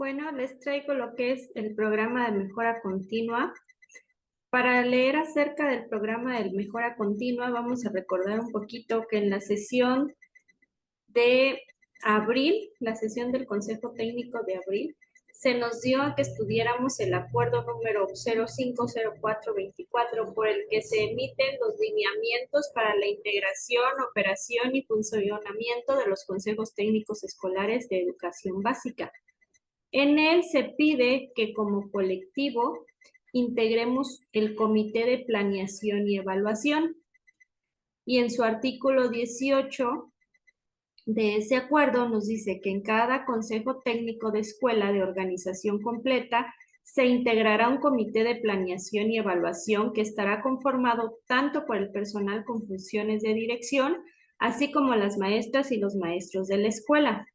Bueno, les traigo lo que es el programa de mejora continua. Para leer acerca del programa de mejora continua, vamos a recordar un poquito que en la sesión de abril, la sesión del Consejo Técnico de abril, se nos dio a que estudiáramos el acuerdo número 050424 por el que se emiten los lineamientos para la integración, operación y funcionamiento de los consejos técnicos escolares de educación básica. En él se pide que como colectivo integremos el Comité de Planeación y Evaluación. Y en su artículo 18 de ese acuerdo nos dice que en cada consejo técnico de escuela de organización completa se integrará un comité de planeación y evaluación que estará conformado tanto por el personal con funciones de dirección, así como las maestras y los maestros de la escuela,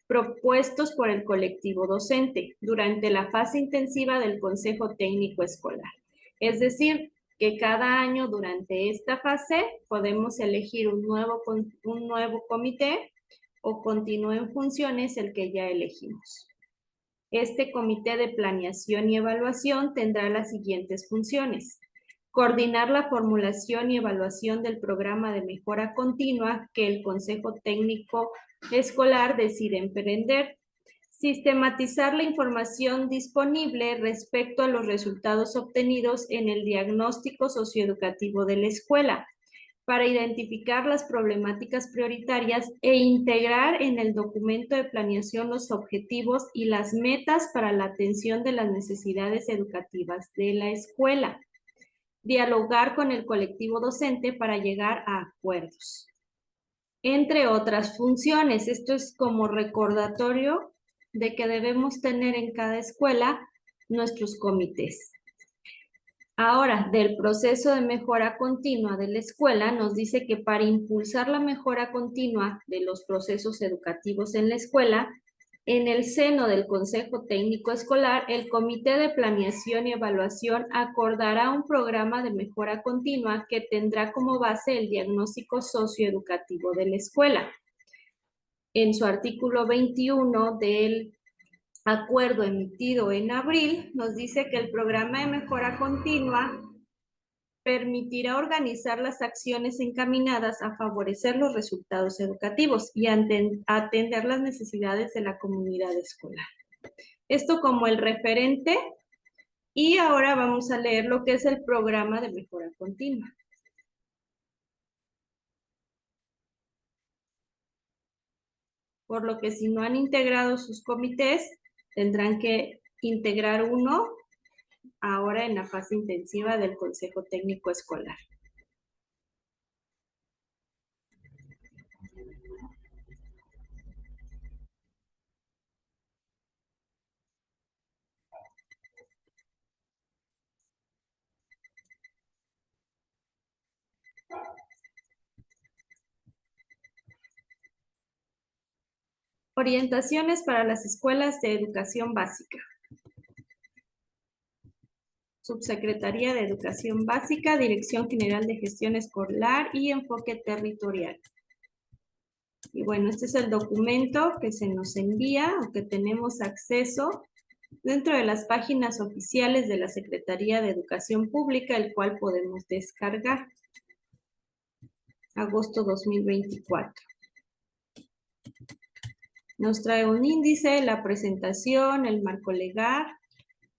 propuestos por el colectivo docente durante la fase intensiva del Consejo Técnico Escolar. Es decir, que cada año durante esta fase podemos elegir un nuevo comité o continúe en funciones el que ya elegimos. Este comité de planeación y evaluación tendrá las siguientes funciones: coordinar la formulación y evaluación del programa de mejora continua que el Consejo Técnico Escolar decide emprender, sistematizar la información disponible respecto a los resultados obtenidos en el diagnóstico socioeducativo de la escuela, para identificar las problemáticas prioritarias e integrar en el documento de planeación los objetivos y las metas para la atención de las necesidades educativas de la escuela. Dialogar con el colectivo docente para llegar a acuerdos, entre otras funciones. Esto es como recordatorio de que debemos tener en cada escuela nuestros comités. Ahora, del proceso de mejora continua de la escuela, nos dice que para impulsar la mejora continua de los procesos educativos en la escuela, en el seno del Consejo Técnico Escolar, el Comité de Planeación y Evaluación acordará un programa de mejora continua que tendrá como base el diagnóstico socioeducativo de la escuela. En su artículo 21 del acuerdo emitido en abril, nos dice que el programa de mejora continua permitirá organizar las acciones encaminadas a favorecer los resultados educativos y atender las necesidades de la comunidad escolar. Esto como el referente, y ahora vamos a leer lo que es el programa de mejora continua. Por lo que si no han integrado sus comités, tendrán que integrar uno ahora en la fase intensiva del Consejo Técnico Escolar. Orientaciones para las escuelas de educación básica. Subsecretaría de Educación Básica, Dirección General de Gestión Escolar y Enfoque Territorial. Y bueno, este es el documento que se nos envía o que tenemos acceso dentro de las páginas oficiales de la Secretaría de Educación Pública, el cual podemos descargar. Agosto 2024. Nos trae un índice, la presentación, el marco legal,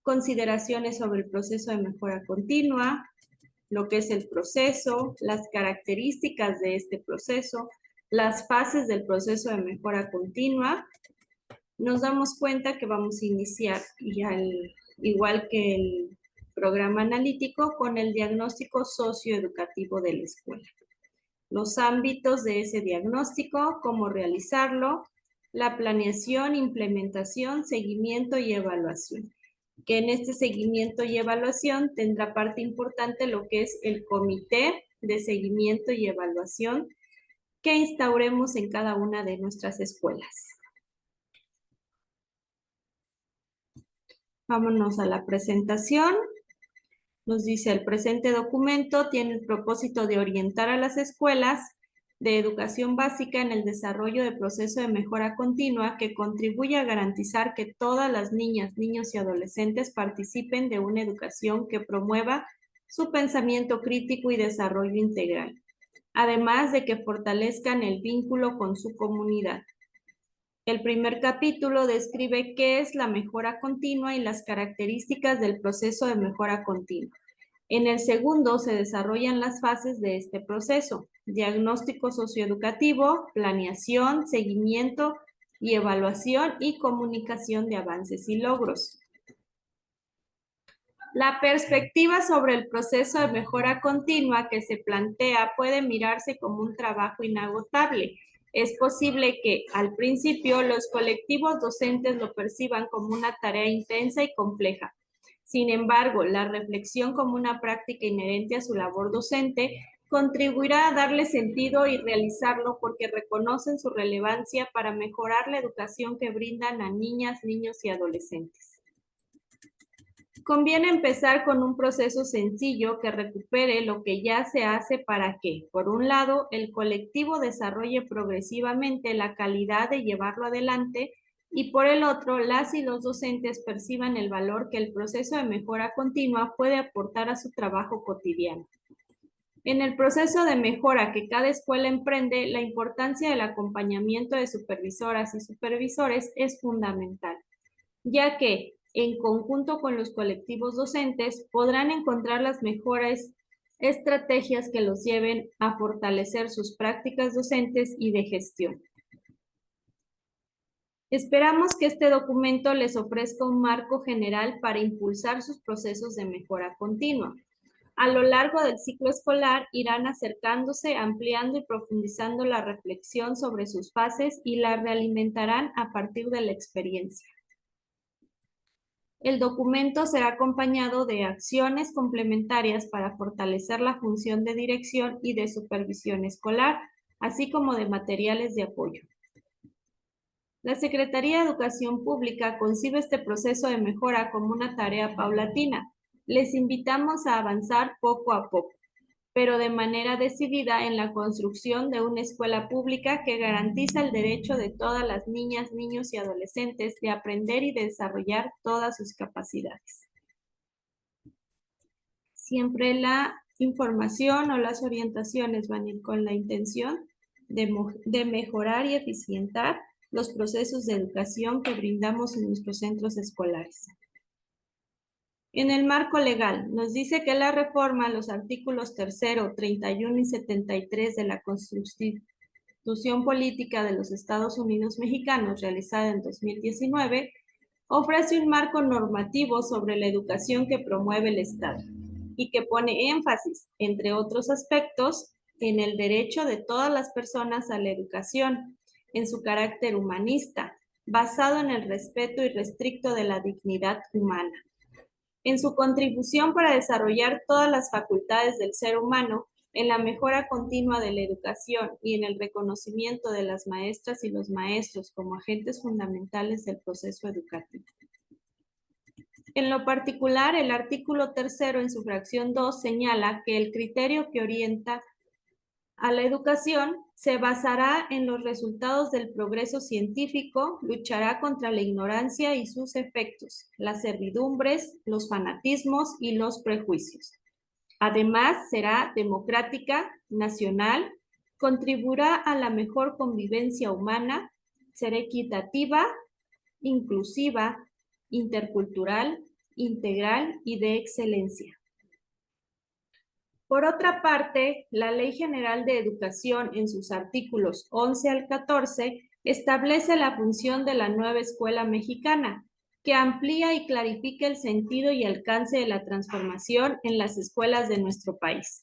consideraciones sobre el proceso de mejora continua, lo que es el proceso, las características de este proceso, las fases del proceso de mejora continua. Nos damos cuenta que vamos a iniciar, igual que el programa analítico, con el diagnóstico socioeducativo de la escuela. Los ámbitos de ese diagnóstico, cómo realizarlo, la planeación, implementación, seguimiento y evaluación. Que en este seguimiento y evaluación tendrá parte importante lo que es el comité de seguimiento y evaluación que instauremos en cada una de nuestras escuelas. Vámonos a la presentación. Nos dice: el presente documento tiene el propósito de orientar a las escuelas de educación básica en el desarrollo del proceso de mejora continua que contribuye a garantizar que todas las niñas, niños y adolescentes participen de una educación que promueva su pensamiento crítico y desarrollo integral, además de que fortalezcan el vínculo con su comunidad. El primer capítulo describe qué es la mejora continua y las características del proceso de mejora continua. En el segundo se desarrollan las fases de este proceso: diagnóstico socioeducativo, planeación, seguimiento y evaluación y comunicación de avances y logros. La perspectiva sobre el proceso de mejora continua que se plantea puede mirarse como un trabajo inagotable. Es posible que, al principio, los colectivos docentes lo perciban como una tarea intensa y compleja. Sin embargo, la reflexión como una práctica inherente a su labor docente contribuirá a darle sentido y realizarlo porque reconocen su relevancia para mejorar la educación que brindan a niñas, niños y adolescentes. Conviene empezar con un proceso sencillo que recupere lo que ya se hace para que, por un lado, el colectivo desarrolle progresivamente la calidad de llevarlo adelante y por el otro, las y los docentes perciban el valor que el proceso de mejora continua puede aportar a su trabajo cotidiano. En el proceso de mejora que cada escuela emprende, la importancia del acompañamiento de supervisoras y supervisores es fundamental, ya que, en conjunto con los colectivos docentes, podrán encontrar las mejores estrategias que los lleven a fortalecer sus prácticas docentes y de gestión. Esperamos que este documento les ofrezca un marco general para impulsar sus procesos de mejora continua. A lo largo del ciclo escolar irán acercándose, ampliando y profundizando la reflexión sobre sus fases y la realimentarán a partir de la experiencia. El documento será acompañado de acciones complementarias para fortalecer la función de dirección y de supervisión escolar, así como de materiales de apoyo. La Secretaría de Educación Pública concibe este proceso de mejora como una tarea paulatina. Les invitamos a avanzar poco a poco, pero de manera decidida en la construcción de una escuela pública que garantiza el derecho de todas las niñas, niños y adolescentes de aprender y de desarrollar todas sus capacidades. Siempre la información o las orientaciones van a ir con la intención de mejorar y eficientar los procesos de educación que brindamos en nuestros centros escolares. En el marco legal, nos dice que la reforma a los artículos 3, 31 y 73 de la Constitución Política de los Estados Unidos Mexicanos, realizada en 2019, ofrece un marco normativo sobre la educación que promueve el Estado y que pone énfasis, entre otros aspectos, en el derecho de todas las personas a la educación, en su carácter humanista, basado en el respeto irrestricto de la dignidad humana, en su contribución para desarrollar todas las facultades del ser humano, en la mejora continua de la educación y en el reconocimiento de las maestras y los maestros como agentes fundamentales del proceso educativo. En lo particular, el artículo 3 en su fracción 2 señala que el criterio que orienta a la educación se basará en los resultados del progreso científico, luchará contra la ignorancia y sus efectos, las servidumbres, los fanatismos y los prejuicios. Además, será democrática, nacional, contribuirá a la mejor convivencia humana, será equitativa, inclusiva, intercultural, integral y de excelencia. Por otra parte, la Ley General de Educación, en sus artículos 11 al 14, establece la función de la nueva escuela mexicana, que amplía y clarifica el sentido y alcance de la transformación en las escuelas de nuestro país.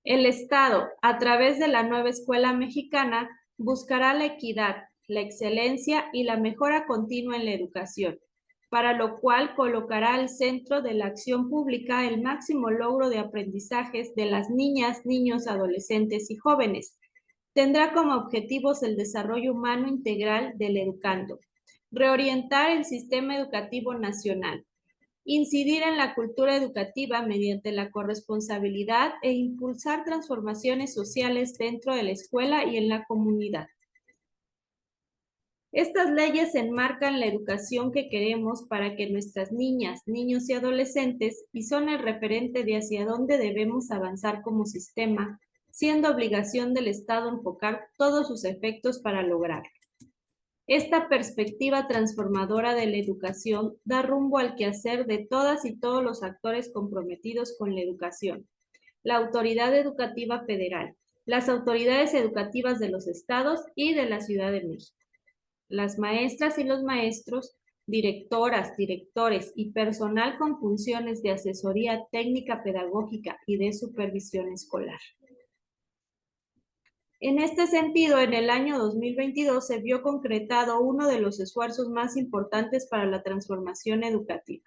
El Estado, a través de la nueva escuela mexicana, buscará la equidad, la excelencia y la mejora continua en la educación, para lo cual colocará al centro de la acción pública el máximo logro de aprendizajes de las niñas, niños, adolescentes y jóvenes. Tendrá como objetivos el desarrollo humano integral del educando, reorientar el sistema educativo nacional, Incidir en la cultura educativa mediante la corresponsabilidad e impulsar transformaciones sociales dentro de la escuela y en la comunidad. Estas leyes enmarcan la educación que queremos para que nuestras niñas, niños y adolescentes y son el referente de hacia dónde debemos avanzar como sistema, siendo obligación del Estado enfocar todos sus efectos para lograrlo. Esta perspectiva transformadora de la educación da rumbo al quehacer de todas y todos los actores comprometidos con la educación. La Autoridad Educativa Federal, las autoridades educativas de los estados y de la Ciudad de México, las maestras y los maestros, directoras, directores y personal con funciones de asesoría técnica pedagógica y de supervisión escolar. En este sentido, en el año 2022 se vio concretado uno de los esfuerzos más importantes para la transformación educativa.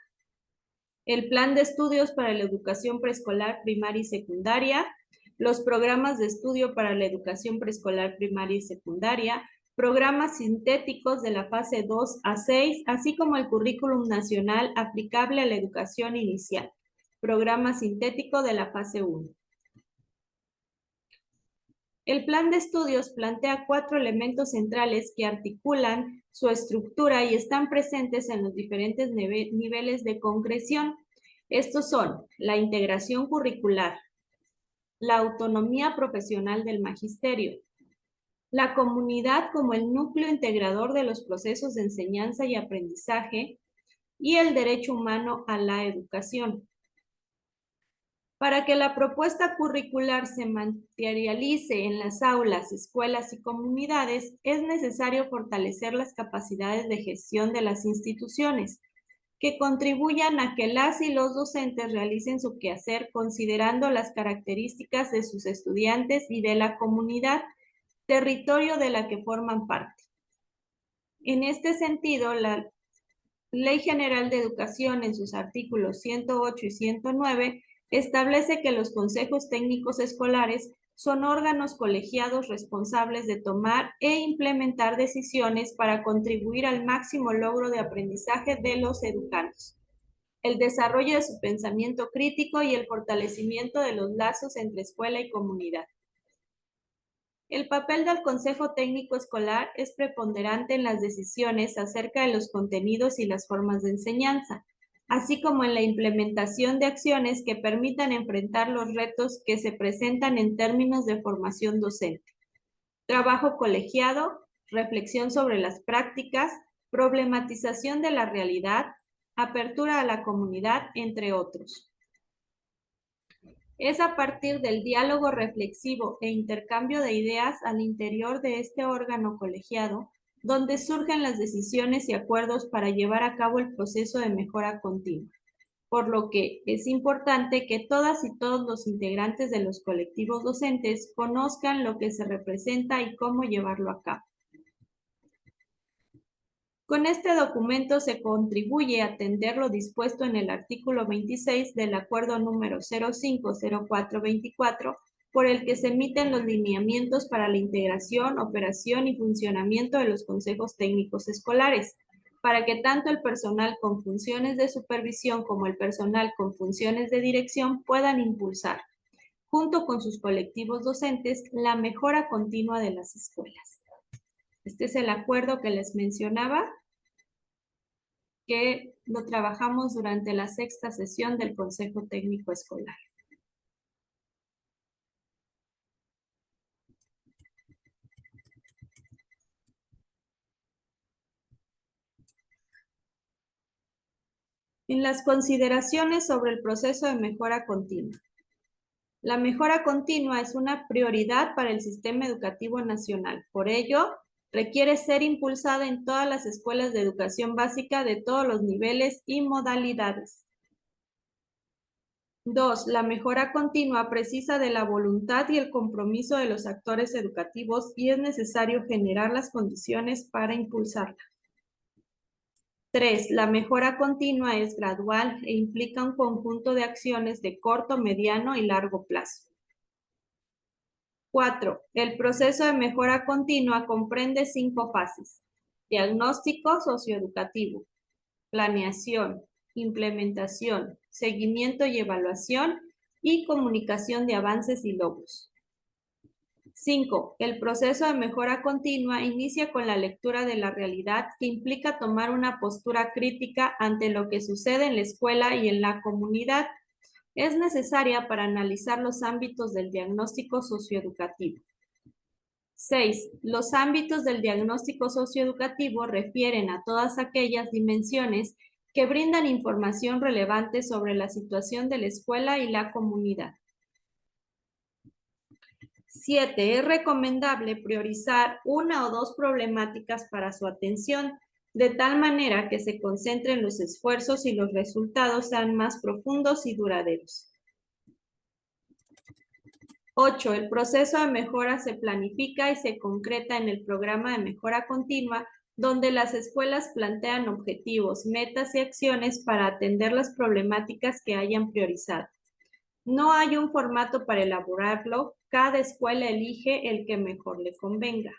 El Plan de Estudios para la Educación Preescolar, Primaria y Secundaria, los programas de estudio para la educación preescolar, primaria y secundaria, programas sintéticos de la fase 2 a 6, así como el currículum nacional aplicable a la educación inicial, programa sintético de la fase 1. El plan de estudios plantea 4 elementos centrales que articulan su estructura y están presentes en los diferentes niveles de concreción. Estos son la integración curricular, la autonomía profesional del magisterio, la comunidad como el núcleo integrador de los procesos de enseñanza y aprendizaje y el derecho humano a la educación. Para que la propuesta curricular se materialice en las aulas, escuelas y comunidades, es necesario fortalecer las capacidades de gestión de las instituciones, que contribuyan a que las y los docentes realicen su quehacer considerando las características de sus estudiantes y de la comunidad, territorio de la que forman parte. En este sentido, la Ley General de Educación, en sus artículos 108 y 109, establece que los consejos técnicos escolares son órganos colegiados responsables de tomar e implementar decisiones para contribuir al máximo logro de aprendizaje de los educandos, el desarrollo de su pensamiento crítico y el fortalecimiento de los lazos entre escuela y comunidad. El papel del Consejo Técnico Escolar es preponderante en las decisiones acerca de los contenidos y las formas de enseñanza, así como en la implementación de acciones que permitan enfrentar los retos que se presentan en términos de formación docente, trabajo colegiado, reflexión sobre las prácticas, problematización de la realidad, apertura a la comunidad, entre otros. Es a partir del diálogo reflexivo e intercambio de ideas al interior de este órgano colegiado donde surgen las decisiones y acuerdos para llevar a cabo el proceso de mejora continua, por lo que es importante que todas y todos los integrantes de los colectivos docentes conozcan lo que se representa y cómo llevarlo a cabo. Con este documento se contribuye a atender lo dispuesto en el artículo 26 del Acuerdo número 050424, por el que se emiten los lineamientos para la integración, operación y funcionamiento de los consejos técnicos escolares, para que tanto el personal con funciones de supervisión como el personal con funciones de dirección puedan impulsar, junto con sus colectivos docentes, la mejora continua de las escuelas. Este es el acuerdo que les mencionaba, que lo trabajamos durante la 6ª sesión del Consejo Técnico Escolar. En las consideraciones sobre el proceso de mejora continua. La mejora continua es una prioridad para el sistema educativo nacional. Por ello, requiere ser impulsada en todas las escuelas de educación básica de todos los niveles y modalidades. 2. La mejora continua precisa de la voluntad y el compromiso de los actores educativos y es necesario generar las condiciones para impulsarla. 3. La mejora continua es gradual e implica un conjunto de acciones de corto, mediano y largo plazo. 4. El proceso de mejora continua comprende 5 fases: diagnóstico socioeducativo, planeación, implementación, seguimiento y evaluación, y comunicación de avances y logros. 5. El proceso de mejora continua inicia con la lectura de la realidad, que implica tomar una postura crítica ante lo que sucede en la escuela y en la comunidad. Es necesaria para analizar los ámbitos del diagnóstico socioeducativo. 6. Los ámbitos del diagnóstico socioeducativo refieren a todas aquellas dimensiones que brindan información relevante sobre la situación de la escuela y la comunidad. 7. Es recomendable priorizar una o dos problemáticas para su atención, de tal manera que se concentren los esfuerzos y los resultados sean más profundos y duraderos. 8. El proceso de mejora se planifica y se concreta en el programa de mejora continua, donde las escuelas plantean objetivos, metas y acciones para atender las problemáticas que hayan priorizado. No hay un formato para elaborarlo, cada escuela elige el que mejor le convenga.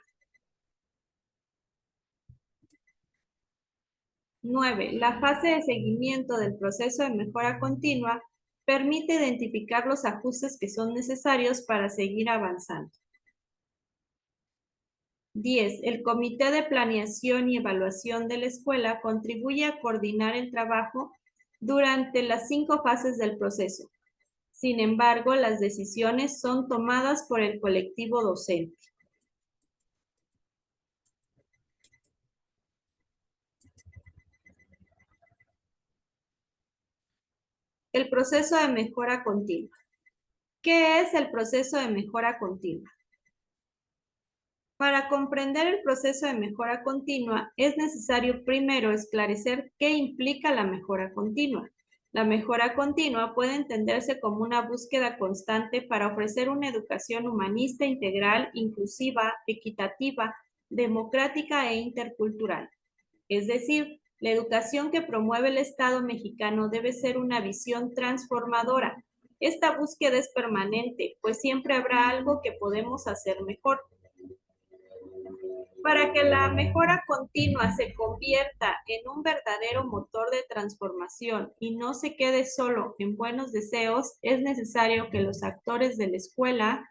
9. La fase de seguimiento del proceso de mejora continua permite identificar los ajustes que son necesarios para seguir avanzando. 10. El Comité de Planeación y Evaluación de la escuela contribuye a coordinar el trabajo durante las 5 fases del proceso. Sin embargo, las decisiones son tomadas por el colectivo docente. El proceso de mejora continua. ¿Qué es el proceso de mejora continua? Para comprender el proceso de mejora continua, es necesario primero esclarecer qué implica la mejora continua. La mejora continua puede entenderse como una búsqueda constante para ofrecer una educación humanista, integral, inclusiva, equitativa, democrática e intercultural. Es decir, la educación que promueve el Estado mexicano debe ser una visión transformadora. Esta búsqueda es permanente, pues siempre habrá algo que podemos hacer mejor. Para que la mejora continua se convierta en un verdadero motor de transformación y no se quede solo en buenos deseos, es necesario que los actores de la escuela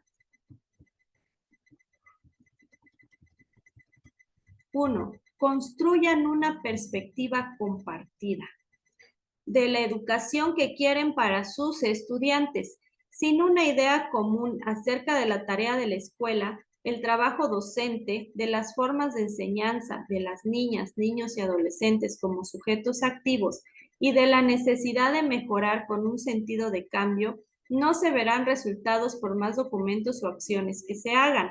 1. Construyan una perspectiva compartida de la educación que quieren para sus estudiantes. Sin una idea común acerca de la tarea de la escuela, el trabajo docente, de las formas de enseñanza de las niñas, niños y adolescentes como sujetos activos y de la necesidad de mejorar con un sentido de cambio, no se verán resultados por más documentos o acciones que se hagan.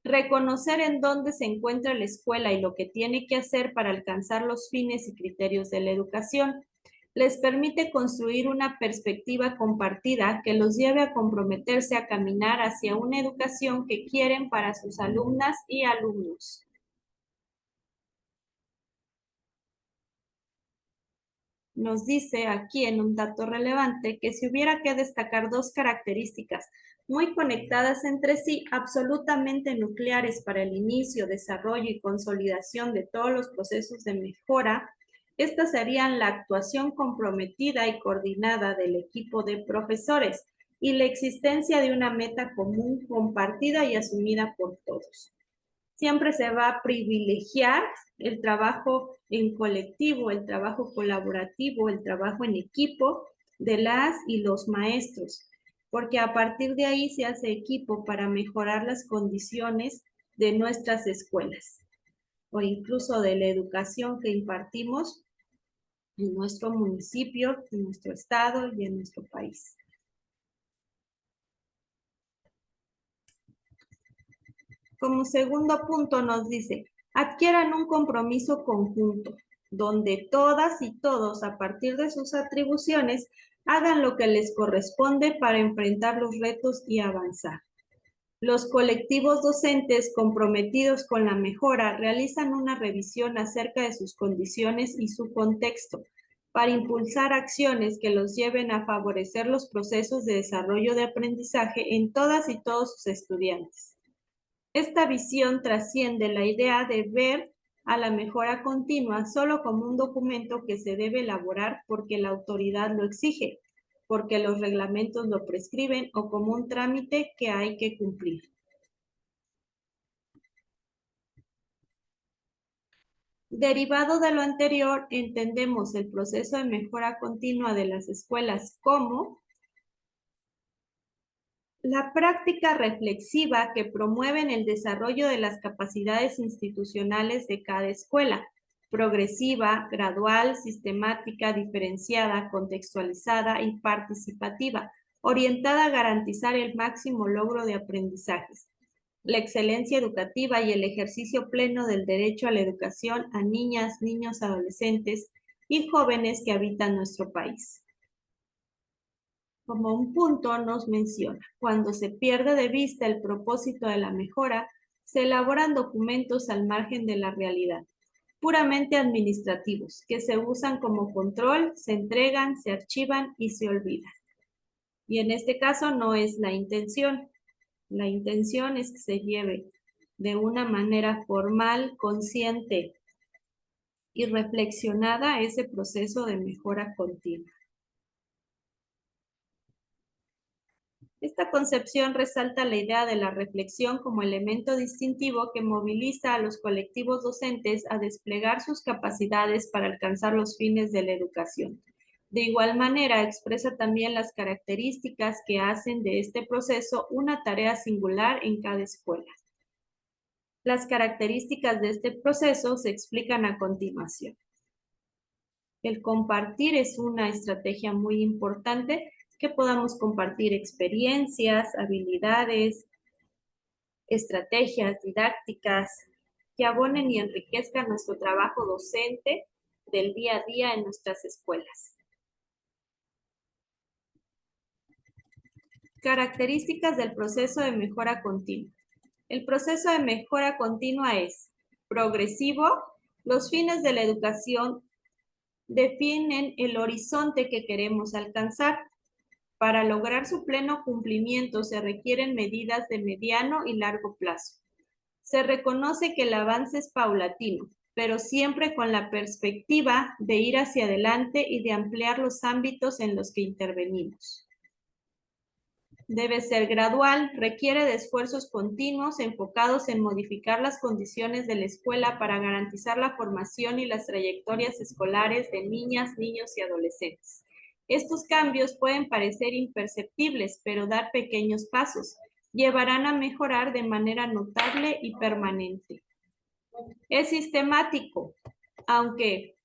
Reconocer en dónde se encuentra la escuela y lo que tiene que hacer para alcanzar los fines y criterios de la educación les permite construir una perspectiva compartida que los lleve a comprometerse a caminar hacia una educación que quieren para sus alumnas y alumnos. Nos dice aquí en un dato relevante que si hubiera que destacar 2 características muy conectadas entre sí, absolutamente nucleares para el inicio, desarrollo y consolidación de todos los procesos de mejora, estas serían la actuación comprometida y coordinada del equipo de profesores y la existencia de una meta común, compartida y asumida por todos. Siempre se va a privilegiar el trabajo en colectivo, el trabajo colaborativo, el trabajo en equipo de las y los maestros, porque a partir de ahí se hace equipo para mejorar las condiciones de nuestras escuelas o incluso de la educación que impartimos en nuestro municipio, en nuestro estado y en nuestro país. Como segundo punto nos dice, adquieran un compromiso conjunto, donde todas y todos, a partir de sus atribuciones, hagan lo que les corresponde para enfrentar los retos y avanzar. Los colectivos docentes comprometidos con la mejora realizan una revisión acerca de sus condiciones y su contexto para impulsar acciones que los lleven a favorecer los procesos de desarrollo de aprendizaje en todas y todos sus estudiantes. Esta visión trasciende la idea de ver a la mejora continua solo como un documento que se debe elaborar porque la autoridad lo exige, porque los reglamentos lo prescriben o como un trámite que hay que cumplir. Derivado de lo anterior, entendemos el proceso de mejora continua de las escuelas como la práctica reflexiva que promueven el desarrollo de las capacidades institucionales de cada escuela, progresiva, gradual, sistemática, diferenciada, contextualizada y participativa, orientada a garantizar el máximo logro de aprendizajes, la excelencia educativa y el ejercicio pleno del derecho a la educación a niñas, niños, adolescentes y jóvenes que habitan nuestro país. Como un punto nos menciona, cuando se pierde de vista el propósito de la mejora, se elaboran documentos al margen de la realidad, puramente administrativos, que se usan como control, se entregan, se archivan y se olvidan. Y en este caso no es la intención. La intención es que se lleve de una manera formal, consciente y reflexionada ese proceso de mejora continua. Esta concepción resalta la idea de la reflexión como elemento distintivo que moviliza a los colectivos docentes a desplegar sus capacidades para alcanzar los fines de la educación. De igual manera, expresa también las características que hacen de este proceso una tarea singular en cada escuela. Las características de este proceso se explican a continuación. El compartir es una estrategia muy importante, que podamos compartir experiencias, habilidades, estrategias didácticas que abonen y enriquezcan nuestro trabajo docente del día a día en nuestras escuelas. Características del proceso de mejora continua. El proceso de mejora continua es progresivo. Los fines de la educación definen el horizonte que queremos alcanzar. Para lograr su pleno cumplimiento se requieren medidas de mediano y largo plazo. Se reconoce que el avance es paulatino, pero siempre con la perspectiva de ir hacia adelante y de ampliar los ámbitos en los que intervenimos. Debe ser gradual, requiere de esfuerzos continuos enfocados en modificar las condiciones de la escuela para garantizar la formación y las trayectorias escolares de niñas, niños y adolescentes. Estos cambios pueden parecer imperceptibles, pero dar pequeños pasos llevarán a mejorar de manera notable y permanente. Es sistemático, aunque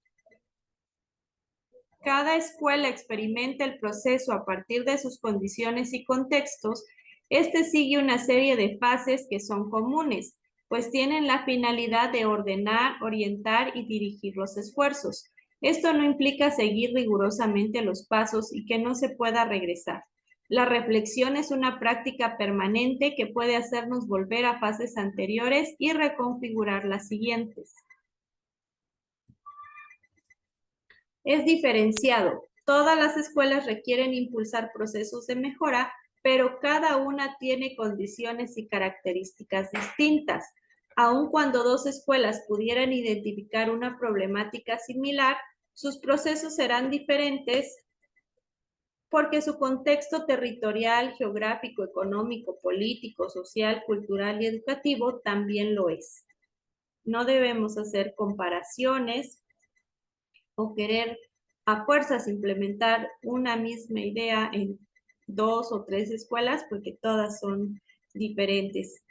cada escuela experimenta el proceso a partir de sus condiciones y contextos. Este sigue una serie de fases que son comunes, pues tienen la finalidad de ordenar, orientar y dirigir los esfuerzos. Esto no implica seguir rigurosamente los pasos y que no se pueda regresar. La reflexión es una práctica permanente que puede hacernos volver a fases anteriores y reconfigurar las siguientes. Es diferenciado. Todas las escuelas requieren impulsar procesos de mejora, pero cada una tiene condiciones y características distintas. Aun cuando dos escuelas pudieran identificar una problemática similar, sus procesos serán diferentes porque su contexto territorial, geográfico, económico, político, social, cultural y educativo también lo es. No debemos hacer comparaciones o querer a fuerzas implementar una misma idea en 2 o 3 escuelas porque todas son diferentes.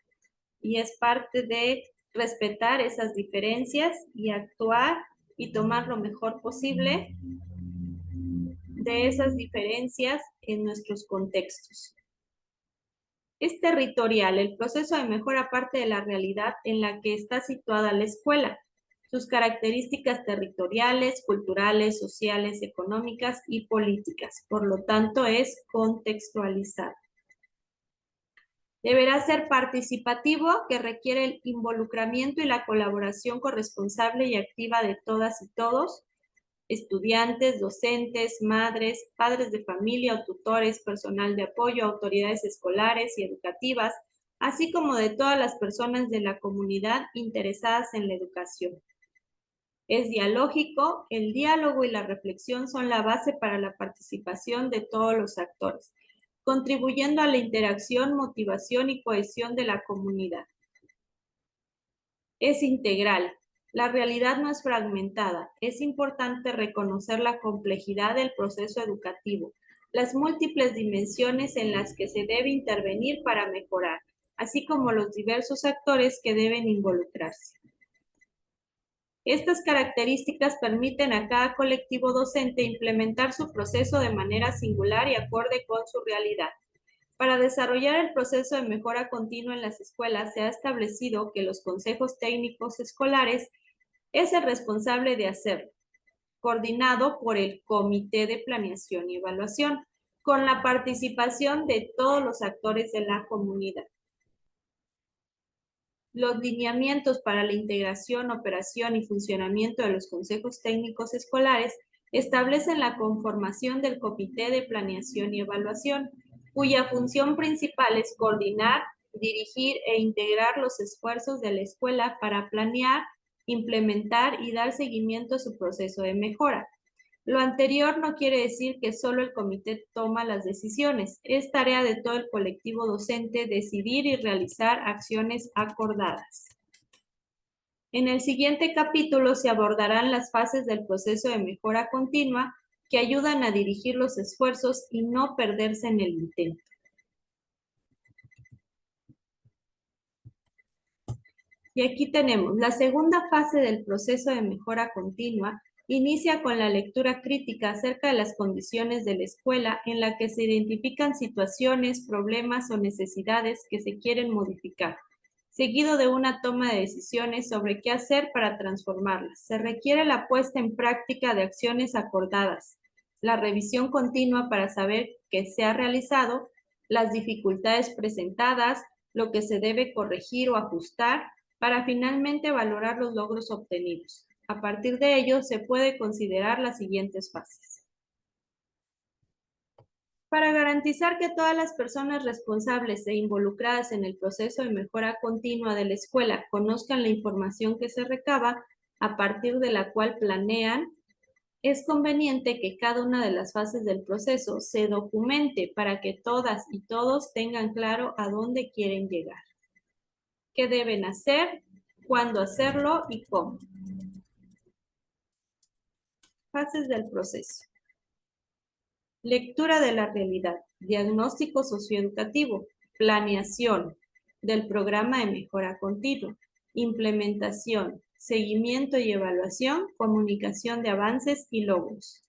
Y es parte de respetar esas diferencias y actuar y tomar lo mejor posible de esas diferencias en nuestros contextos. Es territorial. El proceso de mejora parte de la realidad en la que está situada la escuela, sus características territoriales, culturales, sociales, económicas y políticas. Por lo tanto, es contextualizado. Deberá ser participativo, que requiere el involucramiento y la colaboración corresponsable y activa de todas y todos, estudiantes, docentes, madres, padres de familia o tutores, personal de apoyo, autoridades escolares y educativas, así como de todas las personas de la comunidad interesadas en la educación. Es dialógico, el diálogo y la reflexión son la base para la participación de todos los actores, contribuyendo a la interacción, motivación y cohesión de la comunidad. Es integral. La realidad no es fragmentada. Es importante reconocer la complejidad del proceso educativo, las múltiples dimensiones en las que se debe intervenir para mejorar, así como los diversos actores que deben involucrarse. Estas características permiten a cada colectivo docente implementar su proceso de manera singular y acorde con su realidad. Para desarrollar el proceso de mejora continua en las escuelas, se ha establecido que los consejos técnicos escolares es el responsable de hacerlo, coordinado por el Comité de Planeación y Evaluación, con la participación de todos los actores de la comunidad. Los lineamientos para la integración, operación y funcionamiento de los consejos técnicos escolares establecen la conformación del Comité de Planeación y Evaluación, cuya función principal es coordinar, dirigir e integrar los esfuerzos de la escuela para planear, implementar y dar seguimiento a su proceso de mejora. Lo anterior no quiere decir que solo el comité toma las decisiones. Es tarea de todo el colectivo docente decidir y realizar acciones acordadas. En el siguiente capítulo se abordarán las fases del proceso de mejora continua que ayudan a dirigir los esfuerzos y no perderse en el intento. Y aquí tenemos la segunda fase del proceso de mejora continua. Inicia con la lectura crítica acerca de las condiciones de la escuela en la que se identifican situaciones, problemas o necesidades que se quieren modificar, seguido de una toma de decisiones sobre qué hacer para transformarlas. Se requiere la puesta en práctica de acciones acordadas, la revisión continua para saber qué se ha realizado, las dificultades presentadas, lo que se debe corregir o ajustar, para finalmente valorar los logros obtenidos. A partir de ello, se puede considerar las siguientes fases. Para garantizar que todas las personas responsables e involucradas en el proceso de mejora continua de la escuela conozcan la información que se recaba, a partir de la cual planean, es conveniente que cada una de las fases del proceso se documente para que todas y todos tengan claro a dónde quieren llegar, qué deben hacer, cuándo hacerlo y cómo. Fases del proceso. Lectura de la realidad, diagnóstico socioeducativo, planeación del programa de mejora continua, implementación, seguimiento y evaluación, comunicación de avances y logros.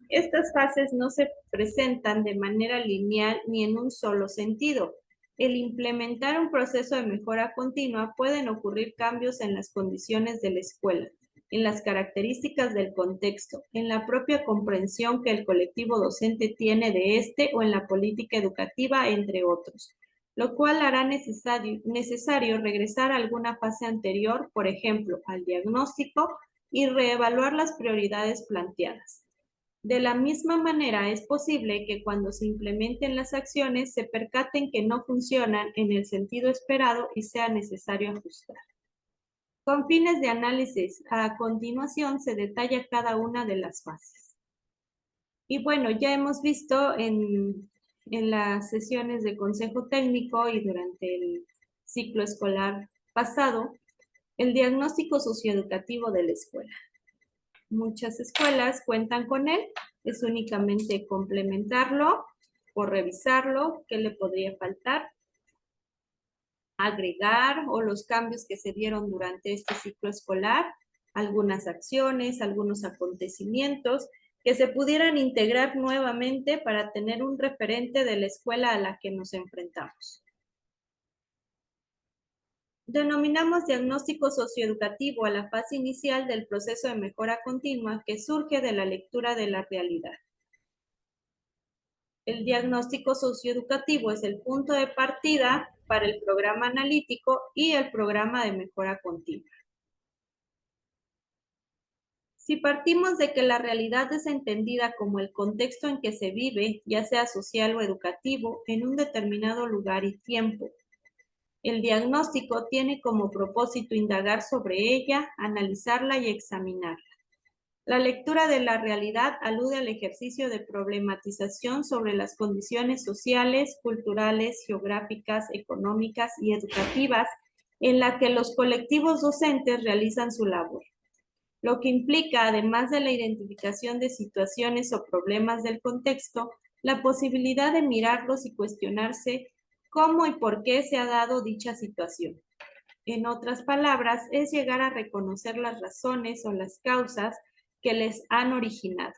Estas fases no se presentan de manera lineal ni en un solo sentido. El implementar un proceso de mejora continua pueden ocurrir cambios en las condiciones de la escuela, en las características del contexto, en la propia comprensión que el colectivo docente tiene de este o en la política educativa, entre otros, lo cual hará necesario regresar a alguna fase anterior, por ejemplo, al diagnóstico, y reevaluar las prioridades planteadas. De la misma manera, es posible que cuando se implementen las acciones se percaten que no funcionan en el sentido esperado y sea necesario ajustar. Con fines de análisis, a continuación se detalla cada una de las fases. Y bueno, ya hemos visto en las sesiones de consejo técnico y durante el ciclo escolar pasado, el diagnóstico socioeducativo de la escuela. Muchas escuelas cuentan con él, es únicamente complementarlo o revisarlo, qué le podría faltar, agregar o los cambios que se dieron durante este ciclo escolar, algunas acciones, algunos acontecimientos que se pudieran integrar nuevamente para tener un referente de la escuela a la que nos enfrentamos. Denominamos diagnóstico socioeducativo a la fase inicial del proceso de mejora continua que surge de la lectura de la realidad. El diagnóstico socioeducativo es el punto de partida para el programa analítico y el programa de mejora continua. Si partimos de que la realidad es entendida como el contexto en que se vive, ya sea social o educativo, en un determinado lugar y tiempo, El diagnóstico tiene como propósito indagar sobre ella, analizarla y examinarla. La lectura de la realidad alude al ejercicio de problematización sobre las condiciones sociales, culturales, geográficas, económicas y educativas en la que los colectivos docentes realizan su labor, lo que implica, además de la identificación de situaciones o problemas del contexto, la posibilidad de mirarlos y cuestionarse cómo y por qué se ha dado dicha situación. En otras palabras, es llegar a reconocer las razones o las causas que les han originado.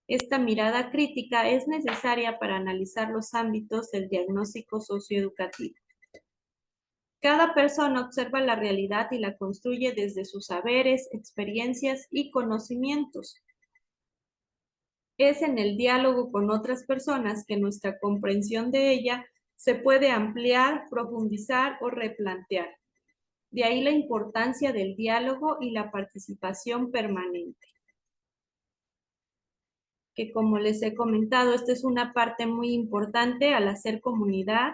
Esta mirada crítica es necesaria para analizar los ámbitos del diagnóstico socioeducativo. Cada persona observa la realidad y la construye desde sus saberes, experiencias y conocimientos. Es en el diálogo con otras personas que nuestra comprensión de ella se puede ampliar, profundizar o replantear. De ahí la importancia del diálogo y la participación permanente. Que como les he comentado, esta es una parte muy importante al hacer comunidad,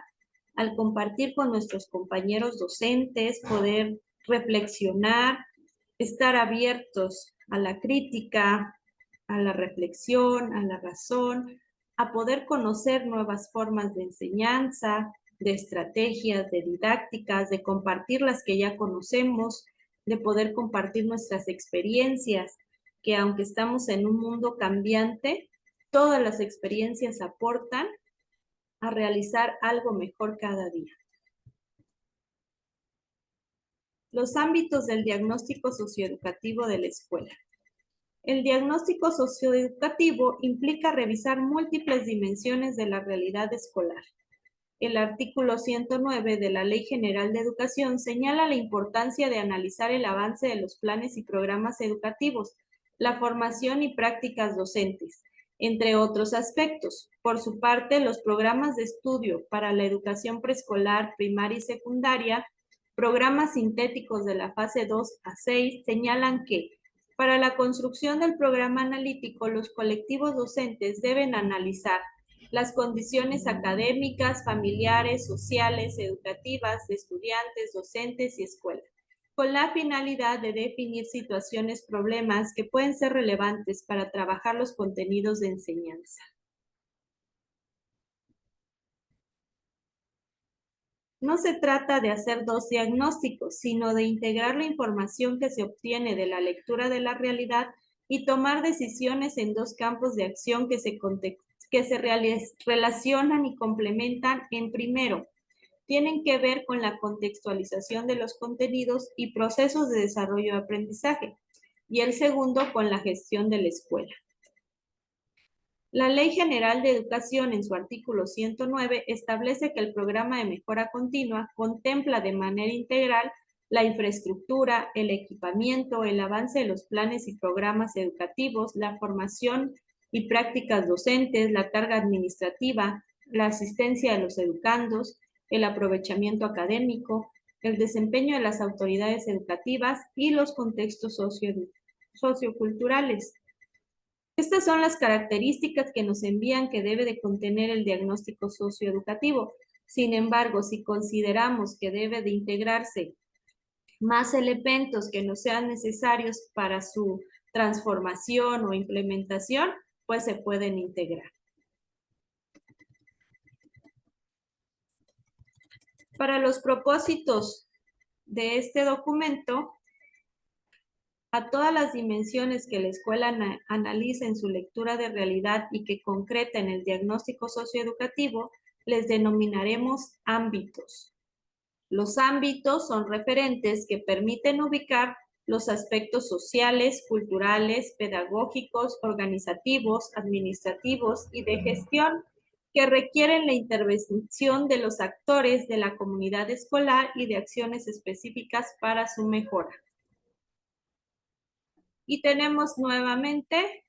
al compartir con nuestros compañeros docentes, poder reflexionar, estar abiertos a la crítica, a la reflexión, a la razón, a poder conocer nuevas formas de enseñanza, de estrategias, de didácticas, de compartir las que ya conocemos, de poder compartir nuestras experiencias, que aunque estamos en un mundo cambiante, todas las experiencias aportan a realizar algo mejor cada día. Los ámbitos del diagnóstico socioeducativo de la escuela. El diagnóstico socioeducativo implica revisar múltiples dimensiones de la realidad escolar. El artículo 109 de la Ley General de Educación señala la importancia de analizar el avance de los planes y programas educativos, la formación y prácticas docentes, entre otros aspectos. Por su parte, los programas de estudio para la educación preescolar, primaria y secundaria, programas sintéticos de la fase 2 a 6, señalan que para la construcción del programa analítico, los colectivos docentes deben analizar las condiciones académicas, familiares, sociales, educativas de estudiantes, docentes y escuela, con la finalidad de definir situaciones, problemas que pueden ser relevantes para trabajar los contenidos de enseñanza. No se trata de hacer dos diagnósticos, sino de integrar la información que se obtiene de la lectura de la realidad y tomar decisiones en dos campos de acción que se relacionan y complementan. En primero, tienen que ver con la contextualización de los contenidos y procesos de desarrollo de aprendizaje, y el segundo con la gestión de la escuela. La Ley General de Educación, en su artículo 109, establece que el programa de mejora continua contempla de manera integral la infraestructura, el equipamiento, el avance de los planes y programas educativos, la formación y prácticas docentes, la carga administrativa, la asistencia de los educandos, el aprovechamiento académico, el desempeño de las autoridades educativas y los contextos socioculturales. Estas son las características que nos envían que debe de contener el diagnóstico socioeducativo. Sin embargo, si consideramos que debe de integrarse más elementos que no sean necesarios para su transformación o implementación, pues se pueden integrar. Para los propósitos de este documento, a todas las dimensiones que la escuela analiza en su lectura de realidad y que concreta en el diagnóstico socioeducativo, les denominaremos ámbitos. Los ámbitos son referentes que permiten ubicar los aspectos sociales, culturales, pedagógicos, organizativos, administrativos y de gestión que requieren la intervención de los actores de la comunidad escolar y de acciones específicas para su mejora. Y tenemos nuevamente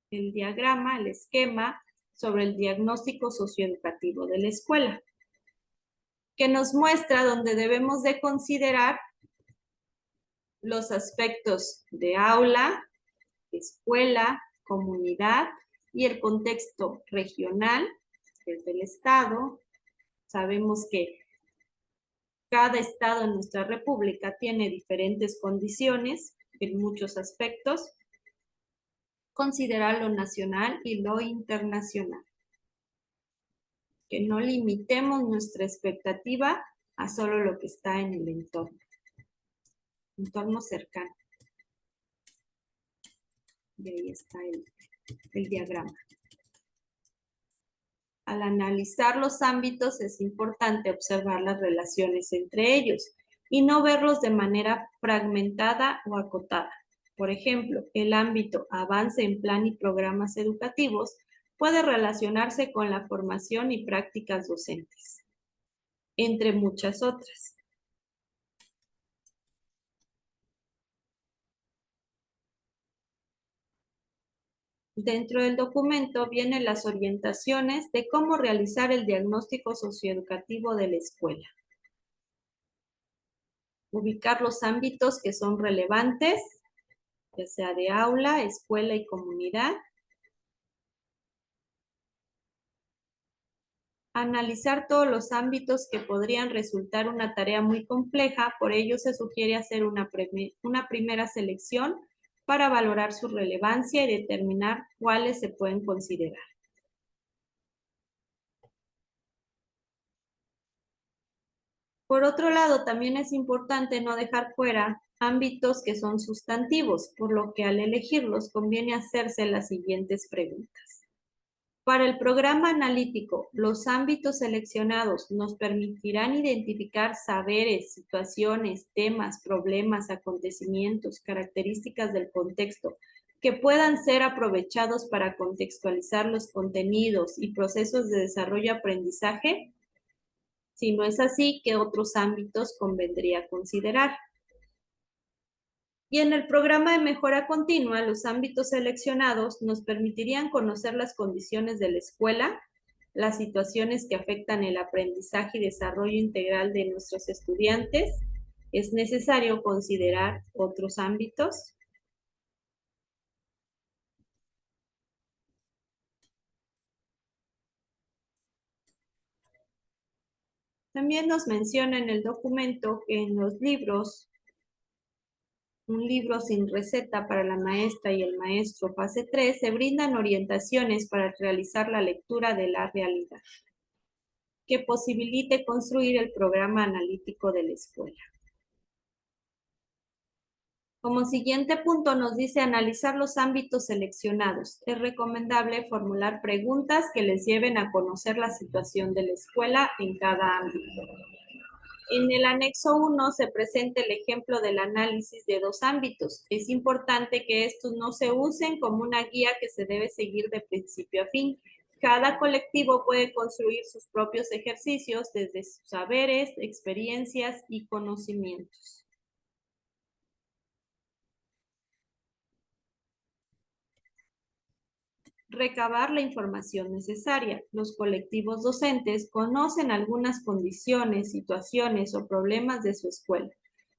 el diagrama, el esquema sobre el diagnóstico socioeducativo de la escuela, que nos muestra donde debemos de considerar los aspectos de aula, escuela, comunidad y el contexto regional, desde el estado. Sabemos que Cada estado en nuestra república tiene diferentes condiciones en muchos aspectos. Considerar lo nacional y lo internacional. Que no limitemos nuestra expectativa a solo lo que está en el entorno cercano. Y ahí está el diagrama. Al analizar los ámbitos es importante observar las relaciones entre ellos y no verlos de manera fragmentada o acotada. Por ejemplo, el ámbito avance en plan y programas educativos puede relacionarse con la formación y prácticas docentes, entre muchas otras. Dentro del documento vienen las orientaciones de cómo realizar el diagnóstico socioeducativo de la escuela. Ubicar los ámbitos que son relevantes, ya sea de aula, escuela y comunidad. Analizar todos los ámbitos que podrían resultar una tarea muy compleja, por ello se sugiere hacer una primera selección para valorar su relevancia y determinar cuáles se pueden considerar. Por otro lado, también es importante no dejar fuera ámbitos que son sustantivos, por lo que al elegirlos conviene hacerse las siguientes preguntas. Para el programa analítico, los ámbitos seleccionados nos permitirán identificar saberes, situaciones, temas, problemas, acontecimientos, características del contexto que puedan ser aprovechados para contextualizar los contenidos y procesos de desarrollo-aprendizaje. Si no es así, ¿qué otros ámbitos convendría considerar? Y en el programa de mejora continua, los ámbitos seleccionados nos permitirían conocer las condiciones de la escuela, las situaciones que afectan el aprendizaje y desarrollo integral de nuestros estudiantes. ¿Es necesario considerar otros ámbitos? También nos menciona en el documento que en los libros, un libro sin receta para la maestra y el maestro, fase 3, se brindan orientaciones para realizar la lectura de la realidad, que posibilite construir el programa analítico de la escuela. Como siguiente punto nos dice analizar los ámbitos seleccionados. Es recomendable formular preguntas que les lleven a conocer la situación de la escuela en cada ámbito. En el anexo 1 se presenta el ejemplo del análisis de dos ámbitos. Es importante que estos no se usen como una guía que se debe seguir de principio a fin. Cada colectivo puede construir sus propios ejercicios desde sus saberes, experiencias y conocimientos. Recabar la información necesaria. Los colectivos docentes conocen algunas condiciones, situaciones o problemas de su escuela.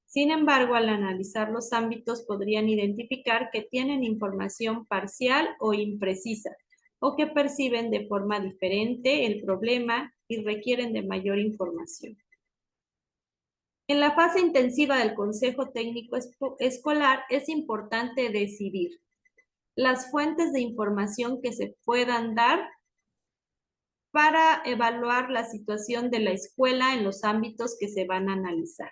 Sin embargo, al analizar los ámbitos podrían identificar que tienen información parcial o imprecisa, o que perciben de forma diferente el problema y requieren de mayor información. En la fase intensiva del Consejo Técnico Escolar es importante decidir las fuentes de información que se puedan dar para evaluar la situación de la escuela en los ámbitos que se van a analizar.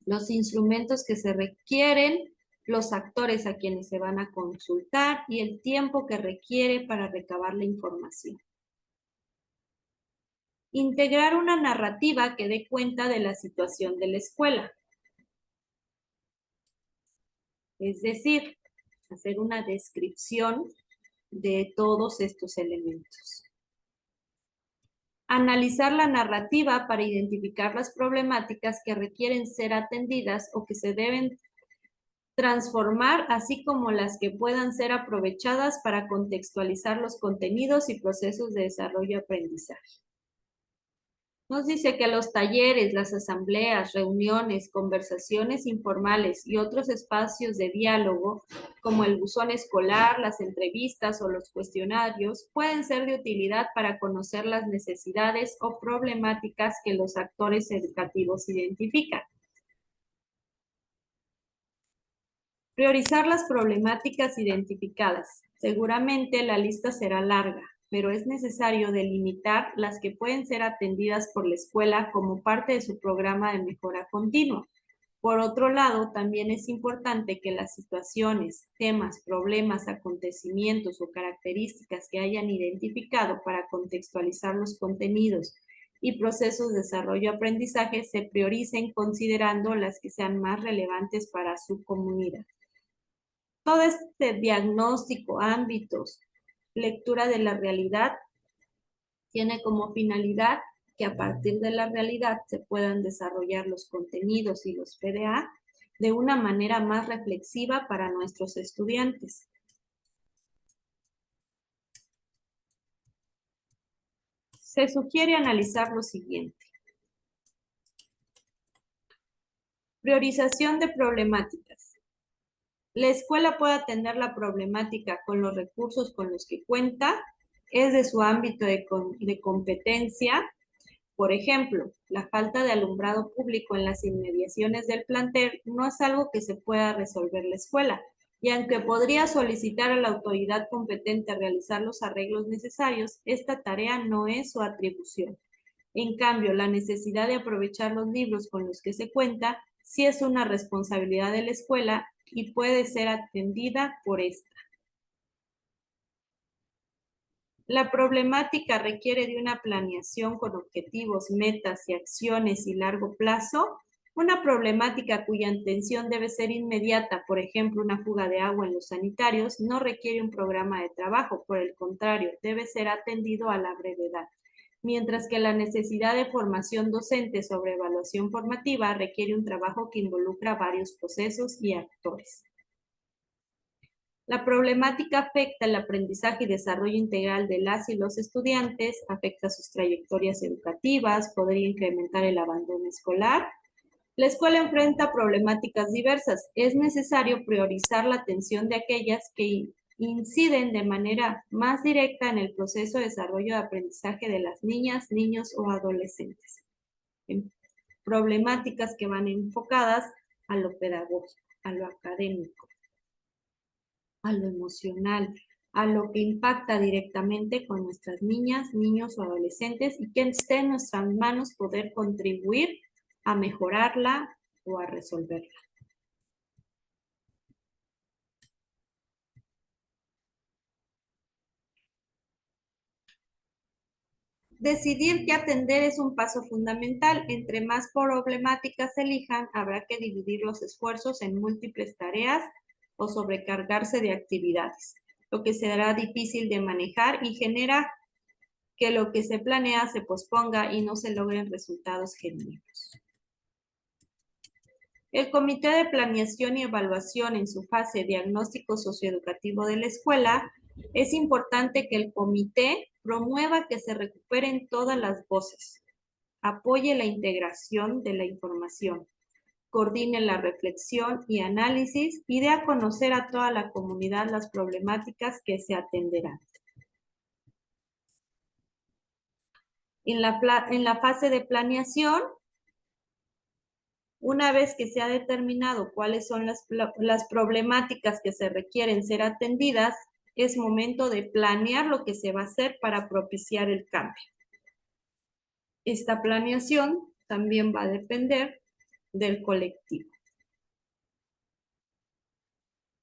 Los instrumentos que se requieren, los actores a quienes se van a consultar y el tiempo que requiere para recabar la información. Integrar una narrativa que dé cuenta de la situación de la escuela. Es decir, hacer una descripción de todos estos elementos. Analizar la narrativa para identificar las problemáticas que requieren ser atendidas o que se deben transformar, así como las que puedan ser aprovechadas para contextualizar los contenidos y procesos de desarrollo y aprendizaje. Nos dice que los talleres, las asambleas, reuniones, conversaciones informales y otros espacios de diálogo, como el buzón escolar, las entrevistas o los cuestionarios, pueden ser de utilidad para conocer las necesidades o problemáticas que los actores educativos identifican. Priorizar las problemáticas identificadas. Seguramente la lista será larga, pero es necesario delimitar las que pueden ser atendidas por la escuela como parte de su programa de mejora continua. Por otro lado, también es importante que las situaciones, temas, problemas, acontecimientos o características que hayan identificado para contextualizar los contenidos y procesos de desarrollo-aprendizaje se prioricen considerando las que sean más relevantes para su comunidad. Todo este diagnóstico, ámbitos, lectura de la realidad, tiene como finalidad que a partir de la realidad se puedan desarrollar los contenidos y los PDA de una manera más reflexiva para nuestros estudiantes. Se sugiere analizar lo siguiente. Priorización de problemáticas. La escuela puede atender la problemática con los recursos con los que cuenta, es de su ámbito de competencia. Por ejemplo, la falta de alumbrado público en las inmediaciones del plantel no es algo que se pueda resolver la escuela, y aunque podría solicitar a la autoridad competente realizar los arreglos necesarios, esta tarea no es su atribución. En cambio, la necesidad de aprovechar los libros con los que se cuenta sí es una responsabilidad de la escuela y puede ser atendida por esta. La problemática requiere de una planeación con objetivos, metas y acciones y largo plazo. Una problemática cuya atención debe ser inmediata, por ejemplo, una fuga de agua en los sanitarios, no requiere un programa de trabajo, por el contrario, debe ser atendido a la brevedad. Mientras que la necesidad de formación docente sobre evaluación formativa requiere un trabajo que involucra varios procesos y actores. La problemática afecta el aprendizaje y desarrollo integral de las y los estudiantes, afecta sus trayectorias educativas, podría incrementar el abandono escolar. La escuela enfrenta problemáticas diversas. Es necesario priorizar la atención de aquellas que inciden de manera más directa en el proceso de desarrollo de aprendizaje de las niñas, niños o adolescentes. En problemáticas que van enfocadas a lo pedagógico, a lo académico, a lo emocional, a lo que impacta directamente con nuestras niñas, niños o adolescentes y que esté en nuestras manos poder contribuir a mejorarla o a resolverla. Decidir qué atender es un paso fundamental. Entre más problemáticas se elijan, habrá que dividir los esfuerzos en múltiples tareas o sobrecargarse de actividades, lo que será difícil de manejar y genera que lo que se planea se posponga y no se logren resultados genuinos. El Comité de Planeación y Evaluación en su fase diagnóstico socioeducativo de la escuela, es importante que el comité promueva que se recuperen todas las voces, apoye la integración de la información, coordine la reflexión y análisis y dé a conocer a toda la comunidad las problemáticas que se atenderán. En la fase de planeación, una vez que se ha determinado cuáles son las problemáticas que se requieren ser atendidas, es momento de planear lo que se va a hacer para propiciar el cambio. Esta planeación también va a depender del colectivo.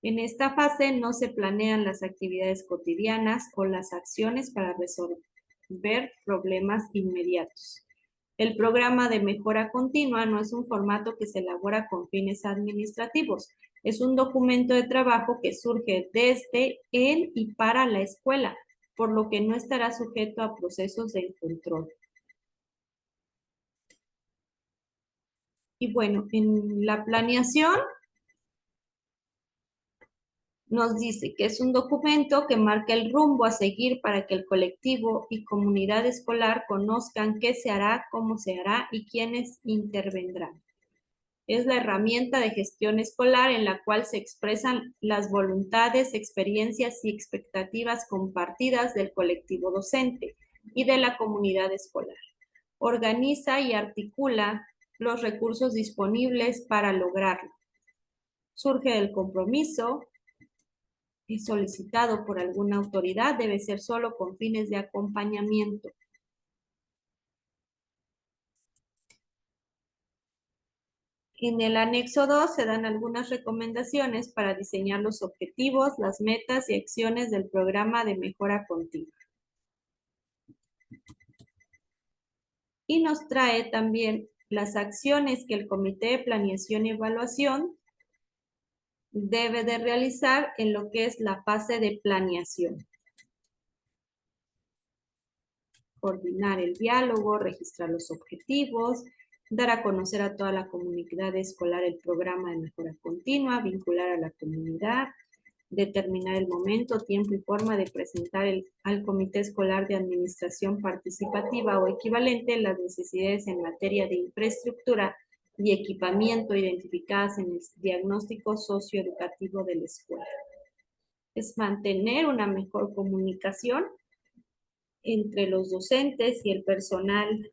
En esta fase no se planean las actividades cotidianas o las acciones para resolver problemas inmediatos. El programa de mejora continua no es un formato que se elabora con fines administrativos. Es un documento de trabajo que surge desde, en y para la escuela, por lo que no estará sujeto a procesos de control. Y bueno, en la planeación nos dice que es un documento que marca el rumbo a seguir para que el colectivo y comunidad escolar conozcan qué se hará, cómo se hará y quiénes intervendrán. Es la herramienta de gestión escolar en la cual se expresan las voluntades, experiencias y expectativas compartidas del colectivo docente y de la comunidad escolar. Organiza y articula los recursos disponibles para lograrlo. Surge del compromiso, es solicitado por alguna autoridad, debe ser solo con fines de acompañamiento. En el anexo 2 se dan algunas recomendaciones para diseñar los objetivos, las metas y acciones del programa de mejora continua. Y nos trae también las acciones que el Comité de Planeación y Evaluación debe de realizar en lo que es la fase de planeación. Coordinar el diálogo, registrar los objetivos, dar a conocer a toda la comunidad escolar el programa de mejora continua, vincular a la comunidad, determinar el momento, tiempo y forma de presentar al Comité Escolar de Administración Participativa o equivalente las necesidades en materia de infraestructura y equipamiento identificadas en el diagnóstico socioeducativo de la escuela. Es mantener una mejor comunicación entre los docentes y el personal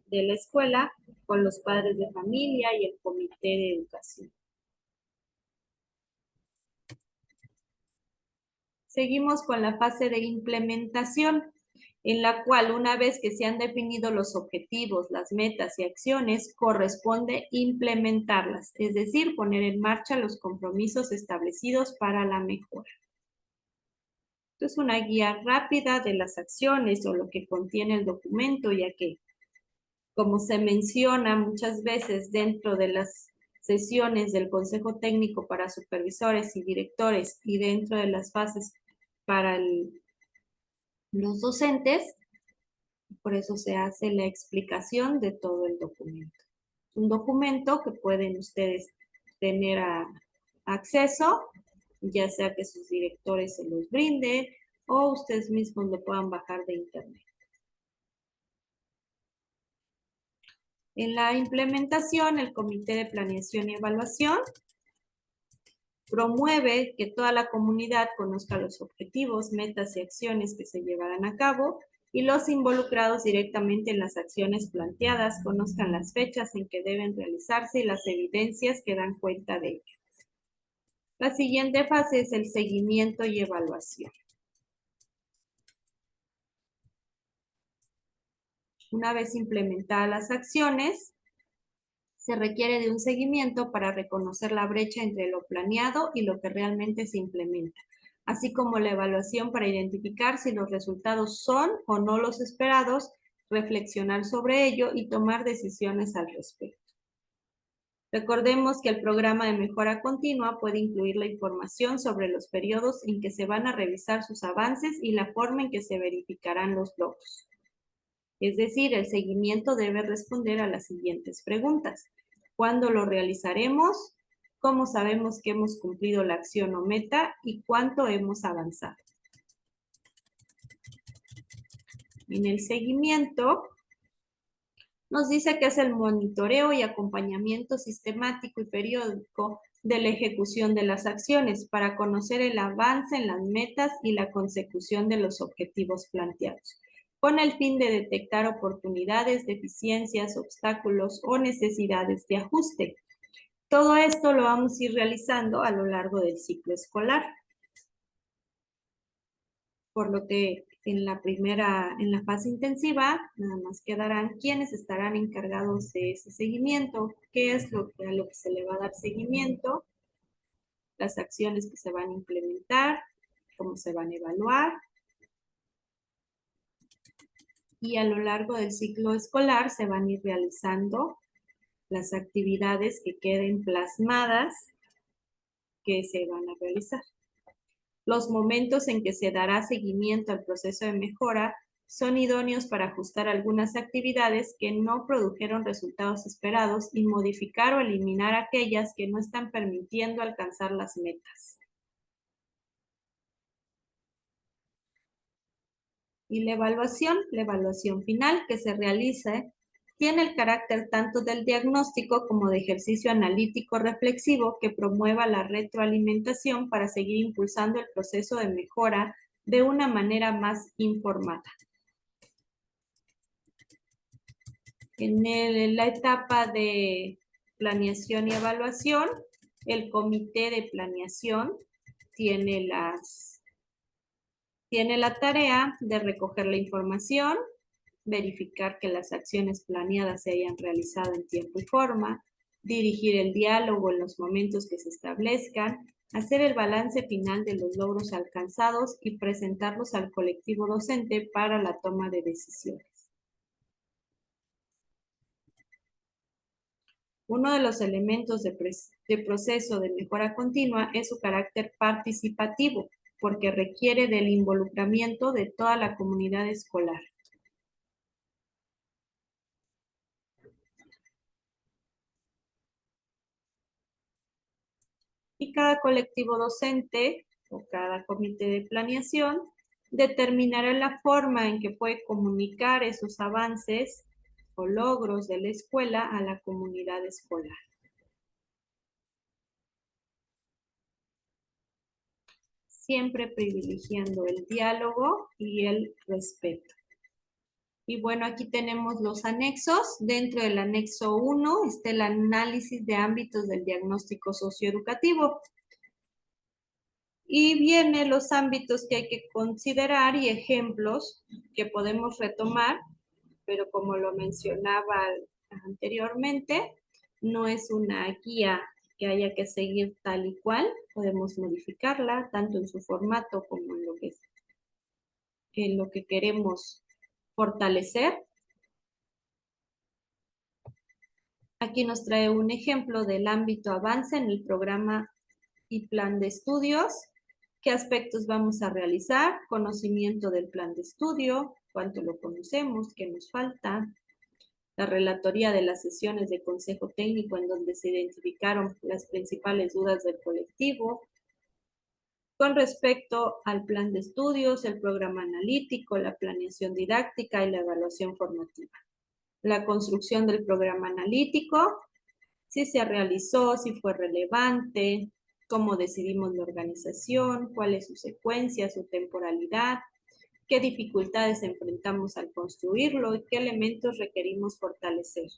de la escuela, con los padres de familia y el comité de educación. Seguimos con la fase de implementación, en la cual una vez que se han definido los objetivos, las metas y acciones, corresponde implementarlas, es decir, poner en marcha los compromisos establecidos para la mejora. Esto es una guía rápida de las acciones o lo que contiene el documento, ya que, como se menciona muchas veces dentro de las sesiones del Consejo Técnico para supervisores y directores y dentro de las fases para los docentes, por eso se hace la explicación de todo el documento. Un documento que pueden ustedes tener acceso, ya sea que sus directores se los brinden o ustedes mismos lo puedan bajar de internet. En la implementación, el Comité de Planeación y Evaluación promueve que toda la comunidad conozca los objetivos, metas y acciones que se llevarán a cabo y los involucrados directamente en las acciones planteadas conozcan las fechas en que deben realizarse y las evidencias que dan cuenta de ello. La siguiente fase es el seguimiento y evaluación. Una vez implementadas las acciones, se requiere de un seguimiento para reconocer la brecha entre lo planeado y lo que realmente se implementa, así como la evaluación para identificar si los resultados son o no los esperados, reflexionar sobre ello y tomar decisiones al respecto. Recordemos que el programa de mejora continua puede incluir la información sobre los periodos en que se van a revisar sus avances y la forma en que se verificarán los logros. Es decir, el seguimiento debe responder a las siguientes preguntas. ¿Cuándo lo realizaremos? ¿Cómo sabemos que hemos cumplido la acción o meta? ¿Y cuánto hemos avanzado? En el seguimiento, nos dice que es el monitoreo y acompañamiento sistemático y periódico de la ejecución de las acciones para conocer el avance en las metas y la consecución de los objetivos planteados, con el fin de detectar oportunidades, deficiencias, obstáculos o necesidades de ajuste. Todo esto lo vamos a ir realizando a lo largo del ciclo escolar. Por lo que en la fase intensiva, nada más quedarán quienes estarán encargados de ese seguimiento, qué es a lo que se le va a dar seguimiento, las acciones que se van a implementar, cómo se van a evaluar. Y a lo largo del ciclo escolar se van a ir realizando las actividades que queden plasmadas que se van a realizar. Los momentos en que se dará seguimiento al proceso de mejora son idóneos para ajustar algunas actividades que no produjeron resultados esperados y modificar o eliminar aquellas que no están permitiendo alcanzar las metas. Y la evaluación final que se realiza, tiene el carácter tanto del diagnóstico como de ejercicio analítico reflexivo que promueva la retroalimentación para seguir impulsando el proceso de mejora de una manera más informada. En la etapa de planeación y evaluación, el comité de planeación tiene la tarea de recoger la información, verificar que las acciones planeadas se hayan realizado en tiempo y forma, dirigir el diálogo en los momentos que se establezcan, hacer el balance final de los logros alcanzados y presentarlos al colectivo docente para la toma de decisiones. Uno de los elementos de proceso de mejora continua es su carácter participativo, porque requiere del involucramiento de toda la comunidad escolar. Y cada colectivo docente o cada comité de planeación determinará la forma en que puede comunicar esos avances o logros de la escuela a la comunidad escolar. Siempre privilegiando el diálogo y el respeto. Y bueno, aquí tenemos los anexos. Dentro del anexo 1 está el análisis de ámbitos del diagnóstico socioeducativo. Y vienen los ámbitos que hay que considerar y ejemplos que podemos retomar, pero como lo mencionaba anteriormente, no es una guía que haya que seguir tal y cual. Podemos modificarla tanto en su formato como en lo que queremos fortalecer. Aquí nos trae un ejemplo del ámbito avance en el programa y plan de estudios. ¿Qué aspectos vamos a realizar? Conocimiento del plan de estudio, cuánto lo conocemos, qué nos falta. La relatoría de las sesiones de consejo técnico en donde se identificaron las principales dudas del colectivo. Con respecto al plan de estudios, el programa analítico, la planeación didáctica y la evaluación formativa. La construcción del programa analítico, si se realizó, si fue relevante, cómo decidimos la organización, cuál es su secuencia, su temporalidad, qué dificultades enfrentamos al construirlo y qué elementos requerimos fortalecer.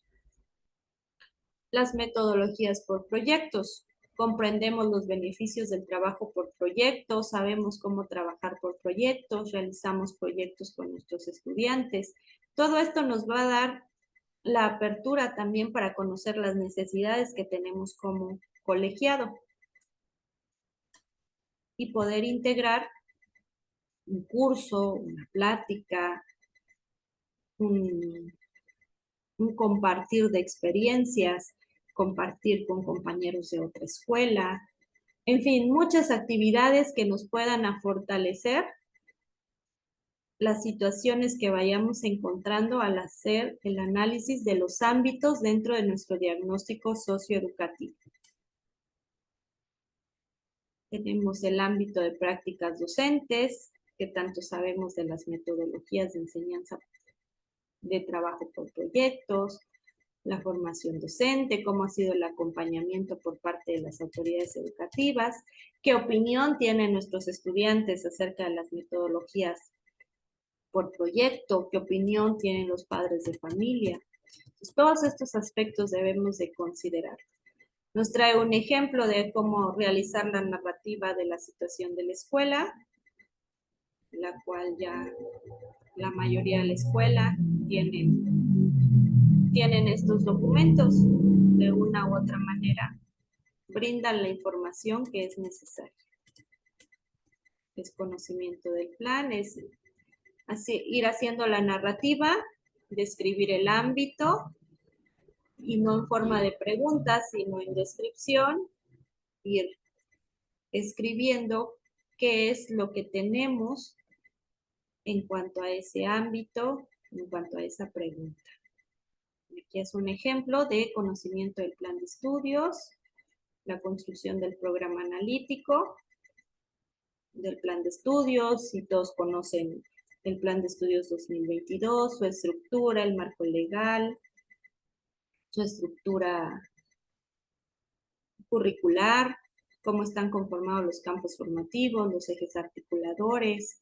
Las metodologías por proyectos. Comprendemos los beneficios del trabajo por proyectos, sabemos cómo trabajar por proyectos, realizamos proyectos con nuestros estudiantes. Todo esto nos va a dar la apertura también para conocer las necesidades que tenemos como colegiado y poder integrar un curso, una plática, un compartir de experiencias, compartir con compañeros de otra escuela, en fin, muchas actividades que nos puedan fortalecer las situaciones que vayamos encontrando al hacer el análisis de los ámbitos dentro de nuestro diagnóstico socioeducativo. Tenemos el ámbito de prácticas docentes, que tanto sabemos de las metodologías de enseñanza de trabajo por proyectos, la formación docente, cómo ha sido el acompañamiento por parte de las autoridades educativas, qué opinión tienen nuestros estudiantes acerca de las metodologías por proyecto, qué opinión tienen los padres de familia. Entonces, todos estos aspectos debemos de considerar. Nos trae un ejemplo de cómo realizar la narrativa de la situación de la escuela, la cual ya la mayoría de la escuela tienen estos documentos. De una u otra manera brindan la información que es necesaria. Es conocimiento del plan, es así, ir haciendo la narrativa, describir el ámbito, y no en forma de preguntas, sino en descripción, ir escribiendo qué es lo que tenemos en cuanto a ese ámbito, en cuanto a esa pregunta. Aquí es un ejemplo de conocimiento del plan de estudios, la construcción del programa analítico, del plan de estudios, si todos conocen el Plan de Estudios 2022, su estructura, el marco legal, su estructura curricular, cómo están conformados los campos formativos, los ejes articuladores,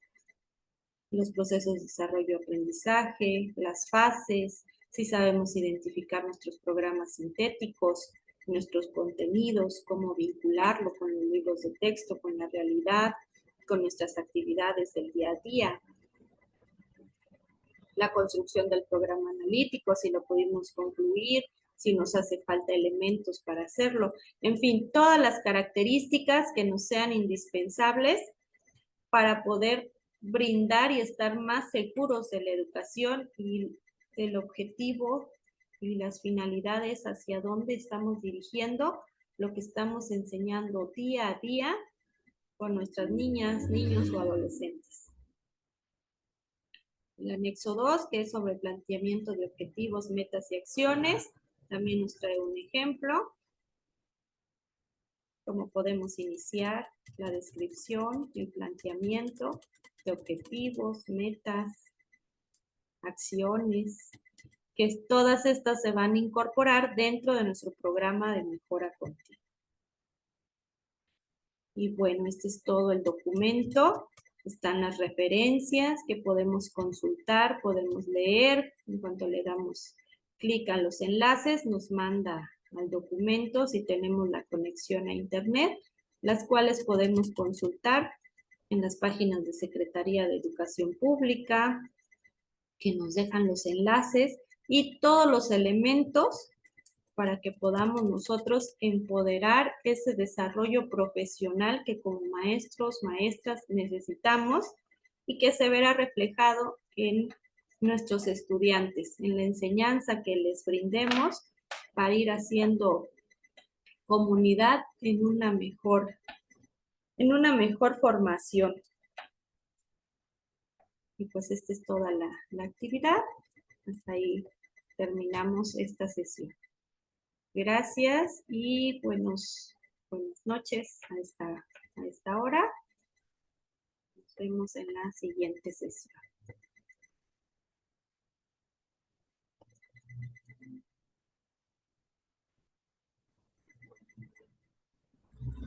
los procesos de desarrollo y aprendizaje, las fases, si sabemos identificar nuestros programas sintéticos, nuestros contenidos, cómo vincularlo con los libros de texto, con la realidad, con nuestras actividades del día a día, la construcción del programa analítico, si lo pudimos concluir, si nos hace falta elementos para hacerlo, en fin, todas las características que nos sean indispensables para poder brindar y estar más seguros de la educación y el objetivo y las finalidades hacia dónde estamos dirigiendo lo que estamos enseñando día a día con nuestras niñas, niños o adolescentes. El anexo 2, que es sobre planteamiento de objetivos, metas y acciones, también nos trae un ejemplo. Cómo podemos iniciar la descripción, el planteamiento de objetivos, metas, acciones, que todas estas se van a incorporar dentro de nuestro programa de mejora continua. Y bueno, este es todo el documento. Están las referencias que podemos consultar, podemos leer. En cuanto le damos clic a los enlaces, nos manda al documento si tenemos la conexión a internet, las cuales podemos consultar en las páginas de Secretaría de Educación Pública, que nos dejan los enlaces y todos los elementos para que podamos nosotros empoderar ese desarrollo profesional que como maestros, maestras necesitamos y que se verá reflejado en nuestros estudiantes, en la enseñanza que les brindemos para ir haciendo comunidad en una mejor formación. Y pues esta es toda la actividad. Hasta ahí terminamos esta sesión. Gracias y buenas noches a esta hora. Nos vemos en la siguiente sesión.